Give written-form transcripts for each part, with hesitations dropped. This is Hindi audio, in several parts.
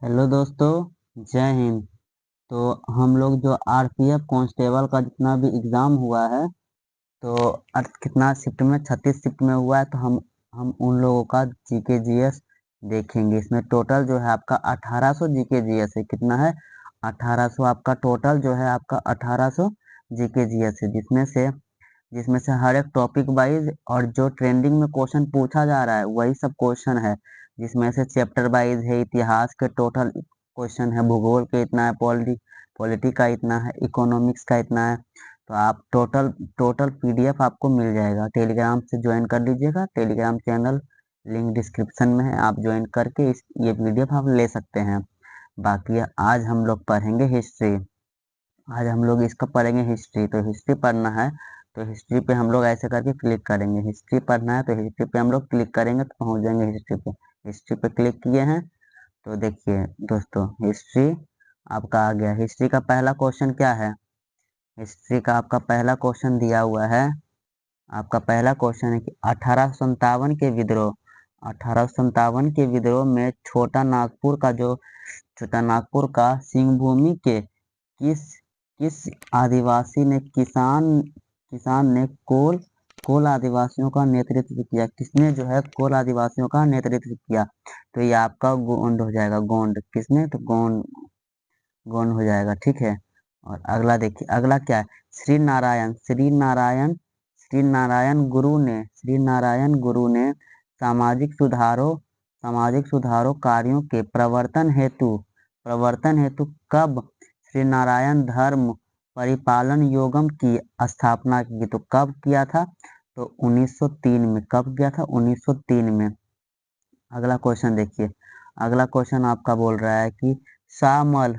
हेलो दोस्तों, जय हिंद। तो हम लोग जो आरपीएफ कांस्टेबल का जितना भी एग्ज़ाम हुआ है, तो कितना शिफ्ट में 36 शिफ्ट में हुआ है। तो हम उन लोगों का जीके जीएस देखेंगे। इसमें टोटल जो है आपका 1800 जीके जीएस है। कितना है? 1800। आपका टोटल जो है आपका 1800 जीके जीएस है, जिसमें से हर एक टॉपिक वाइज और जो ट्रेंडिंग में क्वेश्चन पूछा जा रहा है वही सब क्वेश्चन है। जिसमें से चैप्टर वाइज है, इतिहास के टोटल क्वेश्चन है, भूगोल के इतना है, पॉलिटी का इतना है, इकोनॉमिक्स का इतना है। तो आप टोटल टोटल पीडीएफ आपको मिल जाएगा। टेलीग्राम से ज्वाइन कर लीजिएगा। टेलीग्राम चैनल लिंक डिस्क्रिप्शन में है, आप ज्वाइन करके ये पीडीएफ आप ले सकते हैं। बाकी आज हम लोग पढ़ेंगे हिस्ट्री। आज हम लोग इसका पढ़ेंगे हिस्ट्री। तो हिस्ट्री पढ़ना है तो हिस्ट्री पे हम लोग ऐसे करके क्लिक करेंगे। हिस्ट्री पढ़ना है तो हिस्ट्री पे हम लोग क्लिक करेंगे तो पहुंच जाएंगे हिस्ट्री पे। हिस्ट्री पे क्लिक किए हैं तो देखिए दोस्तों, हिस्ट्री आपका आ गया। हिस्ट्री का पहला क्वेश्चन क्या है? हिस्ट्री का आपका पहला क्वेश्चन दिया हुआ है। आपका पहला क्वेश्चन है कि 1857 के विद्रोह, 1857 के विद्रोह में छोटा नागपुर का सिंहभूमि के किस किस आदिवासी ने किसान किसान ने कोल आदिवासियों का नेतृत्व किया? किसने जो है कोल आदिवासियों का नेतृत्व किया? तो ये आपका गोंड हो जाएगा। गोंड किसने? तो गोंड गोंड हो जाएगा। ठीक है। और अगला देखिए, अगला क्या है? श्री नारायण गुरु ने सामाजिक सुधारों कार्यों के प्रवर्तन हेतु कब श्री नारायण धर्म परिपालन योगम की स्थापना की? तो कब किया था? तो 1903 में। कब किया था? 1903 में। अगला क्वेश्चन देखिए। अगला क्वेश्चन आपका बोल रहा है कि शाहमल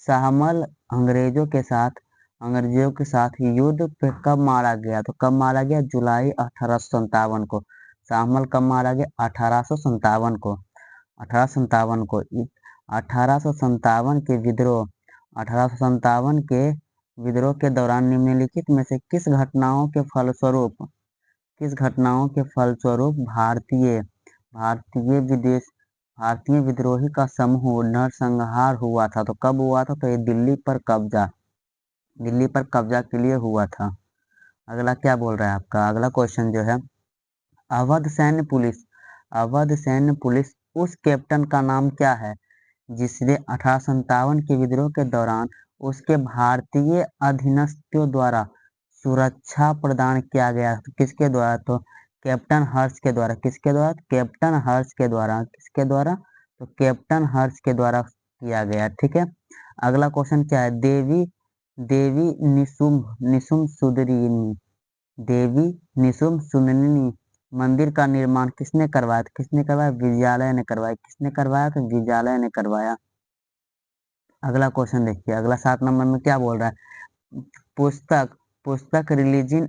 शाहमल अंग्रेजों के साथ युद्ध पे कब मारा गया? तो कब मारा गया? जुलाई 1857 को। शाहमल कब मारा गया? 1857 को। 1857 को। 1857 के विद्रोह 1857 के विद्रोह के दौरान निम्नलिखित में से किस घटनाओं के फलस्वरूप भारतीय विदेश भारतीय विद्रोही का समूह नरसंहार हुआ था? तो कब हुआ था? तो ये दिल्ली पर कब्जा के लिए हुआ था। अगला क्या बोल रहा है आपका? अगला क्वेश्चन जो है, अवध सैन्य पुलिस अवध सैन्य पुलिस उस कैप्टन का नाम क्या है जिसने 1857 के विद्रोह के दौरान उसके भारतीय अधीनस्थों द्वारा सुरक्षा प्रदान किया गया? तो किसके द्वारा? तो कैप्टन हर्ष के द्वारा। किसके द्वारा? कैप्टन हर्ष के द्वारा। किसके द्वारा? तो कैप्टन हर्ष के द्वारा किया गया। ठीक है। अगला क्वेश्चन क्या है? देवी निशुम्भ सुदरिनी देवी निशुम्भ सुदरिनी मंदिर का निर्माण किसने करवाया? तो किसने करवाया? विजयालय ने करवाया। किसने करवाया? तो विजयालय ने करवाया। अगला क्वेश्चन देखिए। अगला 7 नंबर में क्या बोल रहा है? पुस्तक पुस्तक religion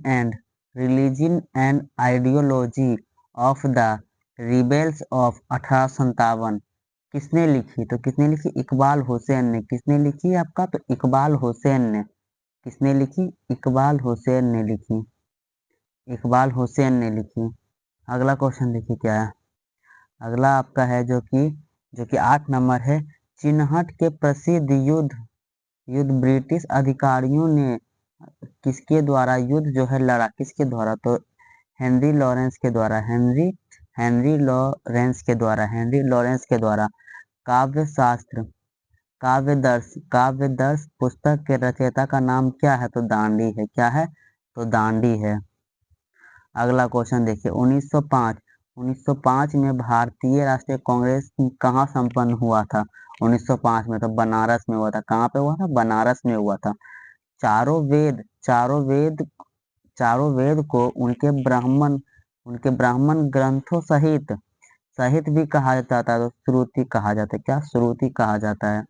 and ideology of the rebels of 1857 किसने लिखी? तो किसने लिखी? इकबाल हुसैन ने। किसने लिखी आपका? तो इकबाल हुसैन ने। किसने लिखी? इकबाल हुसैन ने लिखी। इकबाल हुसैन ने लिखी। अगला क्वेश्चन देखिए क्या है। अगला आपका है जो कि 8 नंबर है। चिन्हट के प्रसिद्ध युद्ध ब्रिटिश अधिकारियों ने किसके द्वारा युद्ध जो है लड़ा? किसके द्वारा? तो हेनरी लॉरेंस के द्वारा। काव्य शास्त्र काव्य दर्श पुस्तक के रचयिता का नाम क्या है? तो दांडी है। क्या है? तो दांडी है। अगला क्वेश्चन देखिए। 1905 में भारतीय राष्ट्रीय कांग्रेस कहाँ संपन्न हुआ था? 1905 में तो बनारस में हुआ था। कहाँ पे हुआ था? बनारस में हुआ था। चारों वेद चारों वेद चारों वेद को उनके ब्राह्मण ग्रंथों सहित सहित भी कहा जाता है। तो श्रुति कहा जाता है। क्या? श्रुति कहा जाता है।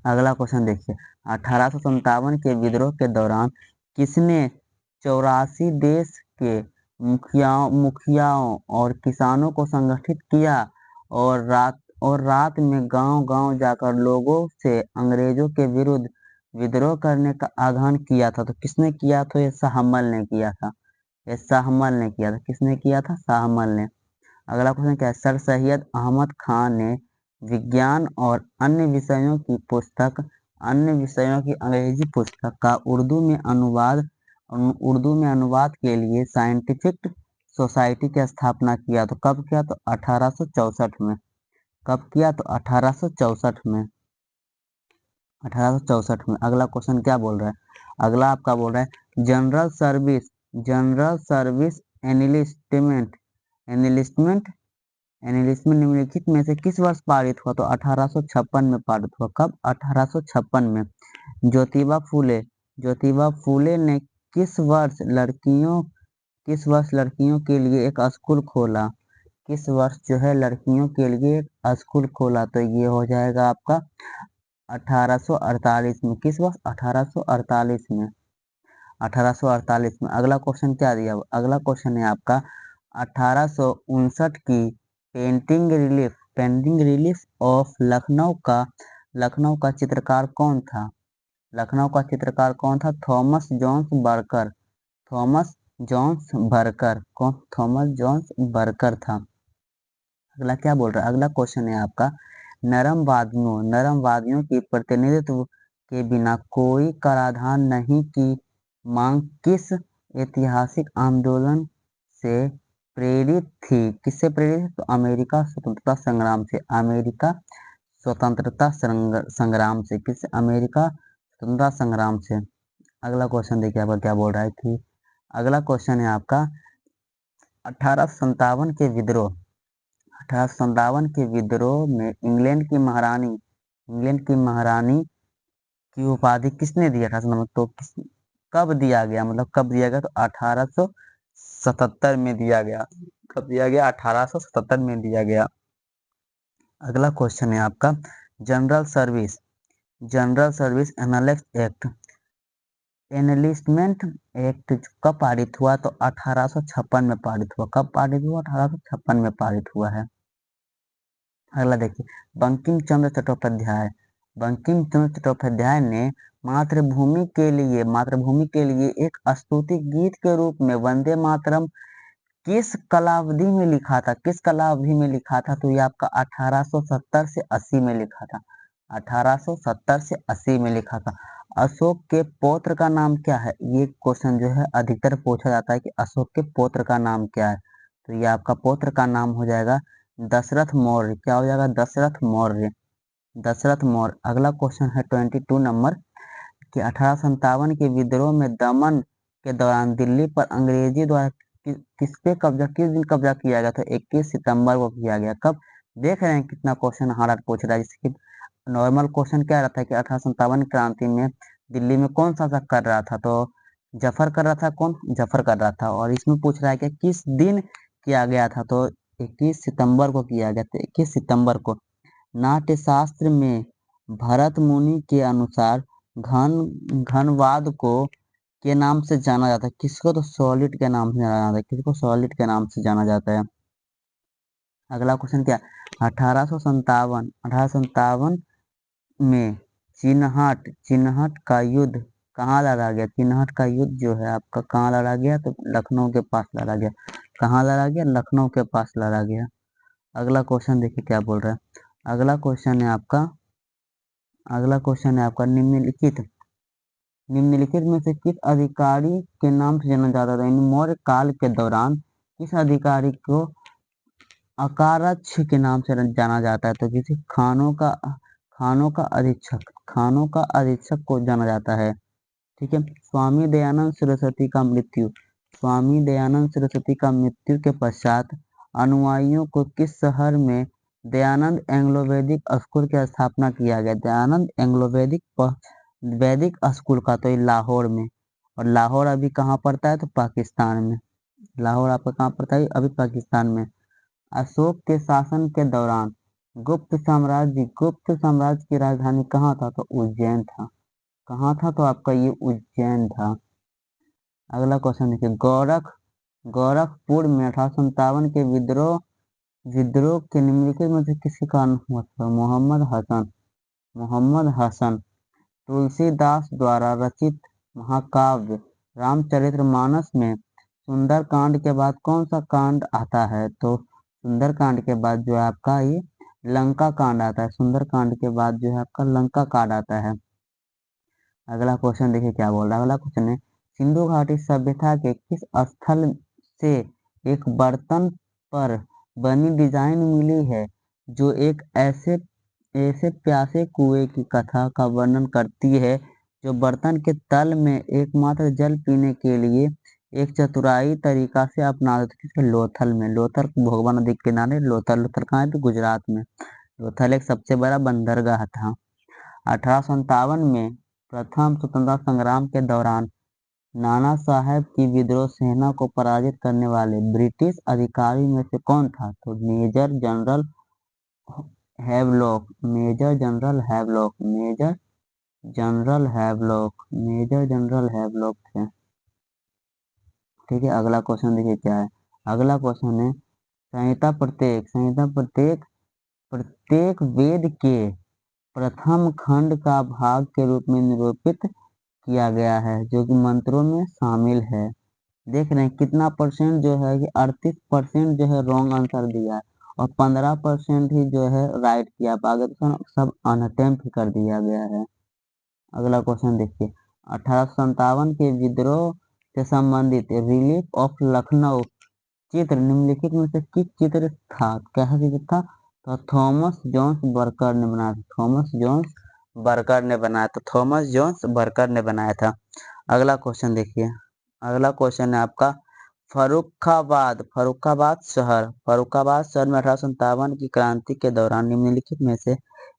अगला क्वेश्चन देखिए। 1857 के विद्रोह के दौरान किसने 84 देश के मुखियाओं और किसानों को संगठित किया और रात में गांव-गांव जाकर लोगों से अंग्रेजों के विरुद्ध विद्रोह करने का आह्वान किया था? तो किसने किया? तो ये शाहमल ने किया था। ये शाहमल ने किया था। किसने किया था? शाहमल ने। अगला क्वेश्चन क्या है? सर सैयद अहमद खान ने विज्ञान और अन्य विषयों की पुस्तक, अन्य विषयों की अंग्रेजी पुस्तक का उर्दू में अनुवाद के लिए साइंटिफिक सोसाइटी की स्थापना किया। तो कब किया? तो 1864 में। कब किया? तो 1864 में। 1864 में। अगला क्वेश्चन क्या बोल रहा है? अगला आपका बोल रहा है general service enlistment enlistment enlistment निम्नलिखित में से किस वर्ष पारित हुआ? तो 1856 में पारित हुआ। कब? 1856 में। ज्योतिबा फूले ने किस वर्ष लड़कियों के लिए एक स्कूल खोला? किस वर्ष जो है लड़कियों के लिए एक स्कूल खोला? तो ये हो जाएगा आपका 1848 में। किस वर्ष? 1848 में। 1848 में। अगला क्वेश्चन क्या दिया? अगला क्वेश्चन है आपका 1859 की पेंटिंग रिलीफ ऑफ लखनऊ का चित्रकार कौन था? लखनऊ का चित्रकार कौन था? थॉमस जॉन्स बर्कर। थॉमस जॉन्स बर्कर। कौन? थॉमस जॉन्स बर्कर था। अगला क्या बोल रहा है? अगला क्वेश्चन है आपका नरम वादियों की प्रतिनिधित्व के बिना कोई कराधान नहीं की मांग किस ऐतिहासिक आंदोलन से प्रेरित थी? किससे प्रेरित? तो अमेरिका स्वतंत्रता संग्राम से। अमेरिका स्वतंत्रता संग्राम से। किससे? अमेरिका स्वतंत्रता संग्राम से। अगला क्वेश्चन देखिए आपका क्या बोल रहा है कि अगला क्वेश्चन है आपका 1857 के विद्रोह 1857 के विद्रोह में इंग्लैंड की महारानी की उपाधि किसने दिया था? तो कब दिया गया? मतलब कब दिया गया? तो 1877 में दिया गया। कब दिया गया? 1877 में दिया गया। अगला क्वेश्चन है आपका जनरल सर्विस एनलिस्टमेंट एक्ट कब पारित हुआ? तो 1856 में पारित हुआ। कब पारित हुआ? 1856 में पारित हुआ है। अगला देखिए बंकिम चंद्र चट्टोपाध्याय ने मातृभूमि के लिए एक स्तुति गीत के रूप में वंदे मातरम किस कलावधि में लिखा था? किस कलावधि में लिखा था? तो ये आपका 1870 से 80 में लिखा था। 1870 से 80 में लिखा था। अशोक के पौत्र का नाम क्या है? ये क्वेश्चन जो है अधिकतर पूछा जाता है कि अशोक के पौत्र का नाम क्या है? तो ये आपका पौत्र का नाम हो जाएगा दशरथ मौर्य। क्या हो जाएगा? दशरथ मौर्य। दशरथ मौर्य। अगला क्वेश्चन है 22 नंबर कि 1857 के विद्रोह में दमन के दौरान दिल्ली पर अंग्रेजी द्वारा किस दिन कब्जा किया गया? तो 21 सितंबर को किया गया। कब? देख रहे हैं कितना क्वेश्चन हार्ड पूछ रहा है। जैसे कि नॉर्मल क्वेश्चन क्या रहता है कि 1857 क्रांति में दिल्ली में कौन शासक कर रहा था? तो जफर कर रहा था। कौन? जफर कर रहा था। और इसमें पूछ रहा है कि किस दिन किया गया था? तो 21 सितंबर को किया गया था। 21 सितंबर को। नाट्य शास्त्र में भरत मुनि के अनुसार घनवाद को के नाम से जाना जाता है। किसको? तो सॉलिड के नाम से जाना जाता है। किसको? सॉलिड के नाम से जाना जाता है। अगला क्वेश्चन क्या? 1857 में चिन्हट का युद्ध कहाँ लड़ा गया? चिन्हट का युद्ध जो है आपका कहाँ लड़ा गया? तो लखनऊ के पास लड़ा गया। कहाँ लड़ा गया? लखनऊ के पास लड़ा गया। अगला क्वेश्चन देखिए क्या बोल रहा है। अगला क्वेश्चन है आपका निम्नलिखित में से किस अधिकारी के नाम से जाना जाता था? यानी मौर्य काल के दौरान किस अधिकारी को अकारक्ष के नाम से जाना जाता है? तो जिसे खानों का अधीक्षक को जाना जाता है। ठीक है। स्वामी दयानंद सरस्वती का मृत्यु के पश्चात अनुयायियों को किस शहर में दयानंद एंग्लो वैदिक स्कूल की स्थापना किया गया? दयानंद एंग्लो वैदिक स्कूल का तो लाहौर में। और लाहौर अभी कहाँ पड़ता है? तो पाकिस्तान में। लाहौर आपका कहाँ पड़ता है? अभी पाकिस्तान में। अशोक के शासन के दौरान गुप्त साम्राज्य की राजधानी कहाँ था? तो उज्जैन था। कहाँ था? तो आपका ये उज्जैन था। अगला क्वेश्चन देखिए गोरखपुर में 1857 के विद्रोह के निम्नलिखित में से किसके कारण हुआ था? मोहम्मद हसन। तुलसीदास द्वारा रचित महाकाव्य रामचरितमानस में सुंदरकांड के बाद कौन सा कांड आता है? तो सुंदरकांड के बाद जो है आपका ये लंका कांड आता है, सुंदर कांड के बाद जो है आपका लंका कांड आता है। अगला क्वेश्चन देखिए क्या बोल रहा है। अगला क्वेश्चन है, सिंधु घाटी सभ्यता के किस स्थल से एक बर्तन पर बनी डिजाइन मिली है जो एक ऐसे ऐसे प्यासे कुएं की कथा का वर्णन करती है जो बर्तन के तल में एकमात्र जल पीने के लिए एक चतुराई तरीका से अपनाते थे। किसके? लोथल में। लोथल भोगवा नदी के किनारे लोथल। लोथल कहाँ है? तो गुजरात में। लोथल एक सबसे बड़ा बंदरगाह था। 1857 में प्रथम स्वतंत्रता संग्राम के दौरान नाना साहेब की विद्रोह सेना को पराजित करने वाले ब्रिटिश अधिकारी में से कौन था? तो major general Havelock. Major general Havelock. Major general Havelock. Major general Havelock थे। ठीक है, अगला क्वेश्चन देखिए क्या है। अगला क्वेश्चन है, संहिता प्रत्येक। संहिता प्रत्येक प्रत्येक वेद के प्रथम खंड का भाग के रूप में निरूपित किया गया है जो कि मंत्रों में शामिल है। देख रहे हैं कितना परसेंट जो है कि 38% जो है रॉन्ग आंसर दिया है और 15% ही जो है राइट किया। आगे तो सब अनअटेम्प्ट कर दिया गया है। अगला क्वेश्चन देखिए, 1857 के विद्रोह से संबंधित रिलीफ ऑफ लखनऊ चित्र निम्नलिखित में से किस चित्र था? कैसा चित्र था? तो थॉमस जोन्स बर्कर ने बनाया था। थॉमस जोन्स बर्कर ने बनाया था। थॉमस जोन्स बर्कर ने बनाया था। अगला क्वेश्चन देखिए। अगला क्वेश्चन है आपका, फर्रुखाबाद। फर्रुखाबाद शहर। फर्रुखाबाद शहर में 1857 की क्रांति के दौरान निम्नलिखित में से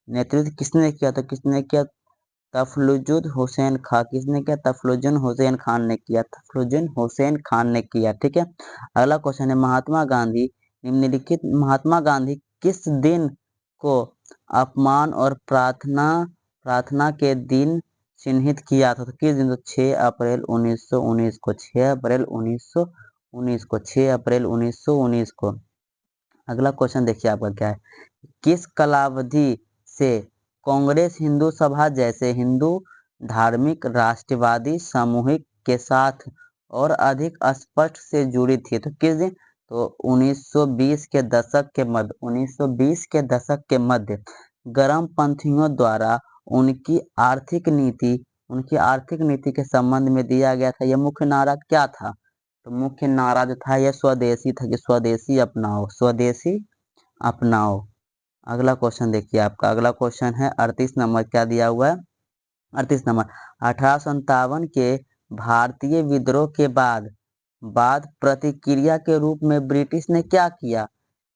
नेतृत्व किसने किया? तो किसने किया? तफलुजुद हुसैन खां। किसने किया? तफलुजुन हुसैन खान ने किया। तफलुजुन हुसैन खान ने किया। ठीक है, अगला क्वेश्चन है, महात्मा गांधी निम्नलिखित महात्मा गांधी किस दिन को अपमान और प्रार्थना प्रार्थना के दिन चिन्हित किया था? तो किस दिन? तो 6 अप्रैल 1919 को। 6 अप्रैल 1919 को। 6 अप्रैल 1919 को। अगला क्वेश्चन देखिए आपका क्या है, किस कालावधि से कांग्रेस हिंदू सभा जैसे हिंदू धार्मिक राष्ट्रवादी सामूहिक के साथ और अधिक स्पष्ट से जुड़ी थी? तो किस दिन? तो 1920 के दशक के मध्य। 1920 के दशक के मध्य गर्मपंथियों द्वारा उनकी आर्थिक नीति के संबंध में दिया गया था। यह मुख्य नारा क्या था? तो मुख्य नारा जो था यह स्वदेशी था कि स्वदेशी अपनाओ, स्वदेशी अपनाओ। अगला क्वेश्चन देखिए आपका। अगला क्वेश्चन है 38 नंबर, क्या दिया हुआ है? 38 नंबर, 1857 के भारतीय विद्रोह के बाद बाद प्रतिक्रिया के रूप में ब्रिटिश ने क्या किया?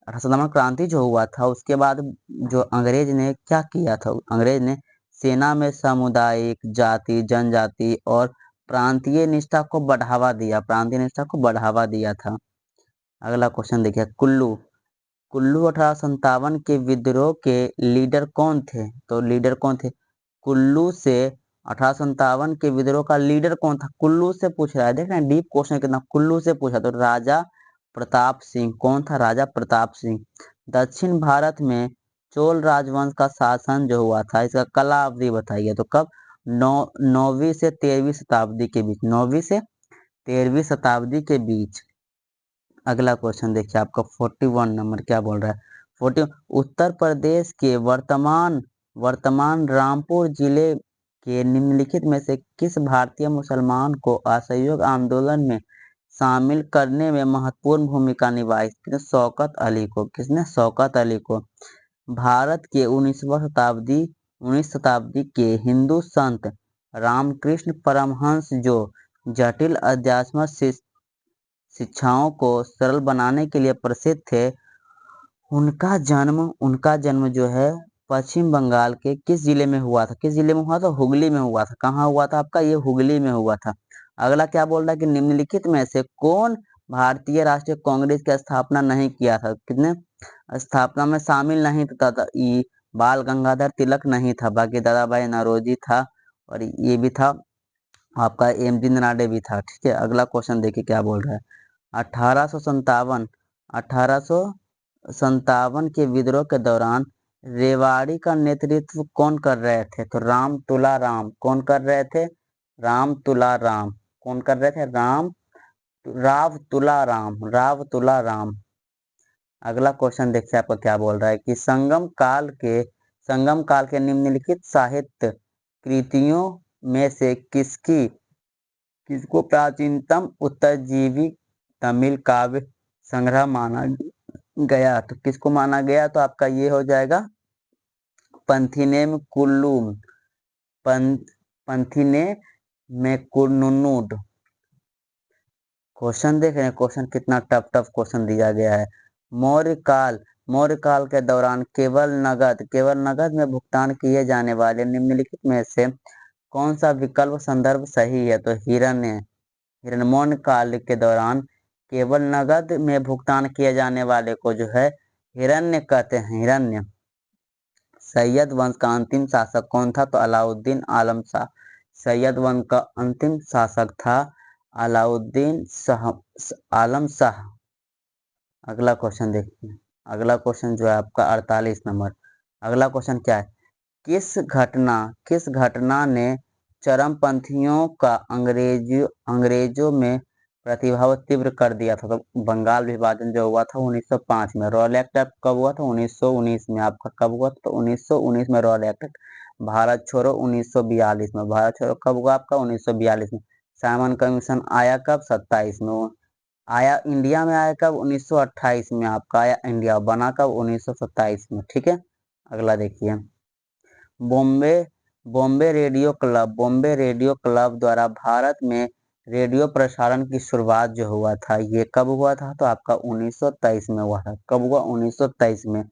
1857 क्रांति जो हुआ था उसके बाद जो अंग्रेज ने क्या किया था? अंग्रेज ने सेना में सामुदायिक, जाति, जनजाति और प्रांतीय निष्ठा को बढ़ावा दिया। प्रांतीय निष्ठा को बढ़ावा दिया था। अगला क्वेश्चन देखिए, कुल्लू। कुल्लू 1857 के विद्रोह के लीडर कौन थे? तो लीडर कौन थे? कुल्लू से 1857 के विद्रोह का लीडर कौन था? कुल्लू से पूछ रहा है। देख रहे हैं डीप क्वेश्चन कितना। कुल्लू से पूछा तो राजा प्रताप सिंह। कौन था? राजा प्रताप सिंह। दक्षिण भारत में चोल राजवंश का शासन जो हुआ था इसका काला अवधि बताइए। तो कब? 9वीं से 13वीं शताब्दी के बीच। 9वीं से 13वीं शताब्दी के बीच। अगला क्वेश्चन देखिए आपका 41 नंबर, क्या बोल रहा है? 40, उत्तर प्रदेश के वर्तमान वर्तमान रामपुर जिले के निम्नलिखित में से किस भारतीय मुसलमान को असहयोग आंदोलन में शामिल करने में महत्वपूर्ण भूमिका निभाई? किसने? शौकत अली को। किसने? शौकत अली को। भारत के 19वीं शताब्दी के हिंदू संत रामकृष्ण परमहंस जो जटिल अध्यात्म शिक्षाओं को सरल बनाने के लिए प्रसिद्ध थे, उनका जन्म जो है पश्चिम बंगाल के किस जिले में हुआ था? किस जिले में हुआ था? हुगली में हुआ था। कहाँ हुआ था आपका? ये हुगली में हुआ था। अगला क्या बोल रहा है कि निम्नलिखित में से कौन भारतीय राष्ट्रीय कांग्रेस की स्थापना नहीं किया था? कितने स्थापना में शामिल नहीं था? ये बाल गंगाधर तिलक नहीं था, बाकी दादा भाई नौरोजी था और ये भी था आपका एम जी नाडे भी था। ठीक है, अगला क्वेश्चन देखिए क्या बोल रहा है। 1857 के विद्रोह के दौरान रेवाड़ी का नेतृत्व कौन कर रहे थे? तो राम तुलाराम। कौन कर रहे थे? राम तुलाराम। कौन कर रहे थे? राव तुलाराम। अगला क्वेश्चन देखिए आपका क्या बोल रहा है कि संगम काल के निम्नलिखित साहित्य कृतियों में से किसको प्राचीनतम उत्तरजीवी तमिल काव्य संग्रह माना गया? तो किसको माना गया? तो आपका ये हो जाएगा पंथिनेम कुल्लूम, पंथिने में कुन्नुड। क्वेश्चन देख रहे हैं, क्वेश्चन कितना टफ टफ क्वेश्चन दिया गया है। मौर्य काल के दौरान केवल नगद में भुगतान किए जाने वाले निम्नलिखित में से कौन सा विकल्प संदर्भ सही है? तो हिरण्मय काल के दौरान केवल नगद में भुगतान किए जाने वाले को जो है हिरण्य कहते हैं, हिरण्य। सैयद वंश का अंतिम शासक कौन था? तो अलाउद्दीन आलम शाह। सैयद वंश का अंतिम शासक था अलाउद्दीन आलम शाह। अगला क्वेश्चन देखिए, अगला क्वेश्चन जो है आपका 48 नंबर। अगला क्वेश्चन क्या है? किस घटना ने चरमपंथियों का अंग्रेजों में प्रतिभाव तीव्र कर दिया था? तो बंगाल विभाजन जो हुआ था 1905 में। रॉयल एक्ट कब हुआ था? 1919 में। आपका कब हुआ था? तो 1919 में रॉयल एक्ट। भारत छोड़ो 1942 में। भारत छोड़ो कब हुआ आपका? 1942 में। साइमन कमीशन आया कब? 27 में। आया इंडिया में, आया कब? 1928 में। आपका आया इंडिया, बना कब? 1927 में। ठीक है, अगला देखिए। बॉम्बे बॉम्बे रेडियो क्लब द्वारा भारत में रेडियो प्रसारण की शुरुआत जो हुआ था, ये कब हुआ था? तो आपका 1923 में हुआ था। कब हुआ? 1923 में।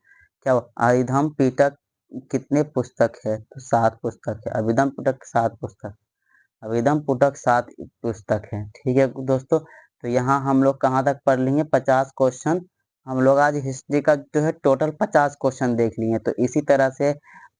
क्या हुआ? अभिधम पिटक कितने पुस्तक है? तो 7 पुस्तक है। अभिधम पिटक 7 पुस्तक, अभिधम पुटक 7 पुस्तक है। ठीक है दोस्तों, तो यहाँ हम लोग कहाँ तक पढ़ लिए? 50 क्वेश्चन। हम लोग आज हिस्ट्री का जो है टोटल 50 क्वेश्चन देख लिए। तो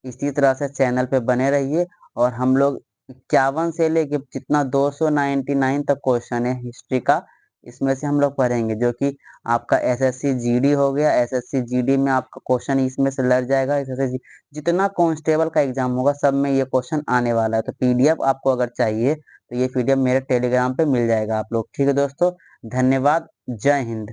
इसी तरह से चैनल पे बने रहिए। और हम लोग 51 से लेके जितना 299 तक क्वेश्चन है हिस्ट्री का, इसमें से हम लोग पढ़ेंगे, जो कि आपका एसएससी जीडी हो गया। एसएससी जीडी में आपका क्वेश्चन इसमें से लग जाएगा। एसएससी जितना कांस्टेबल का एग्जाम होगा सब में ये क्वेश्चन आने वाला है। तो पीडीएफ आपको अगर चाहिए तो ये पीडीएफ मेरे टेलीग्राम पे मिल जाएगा आप लोग। ठीक है दोस्तों, धन्यवाद, जय हिंद।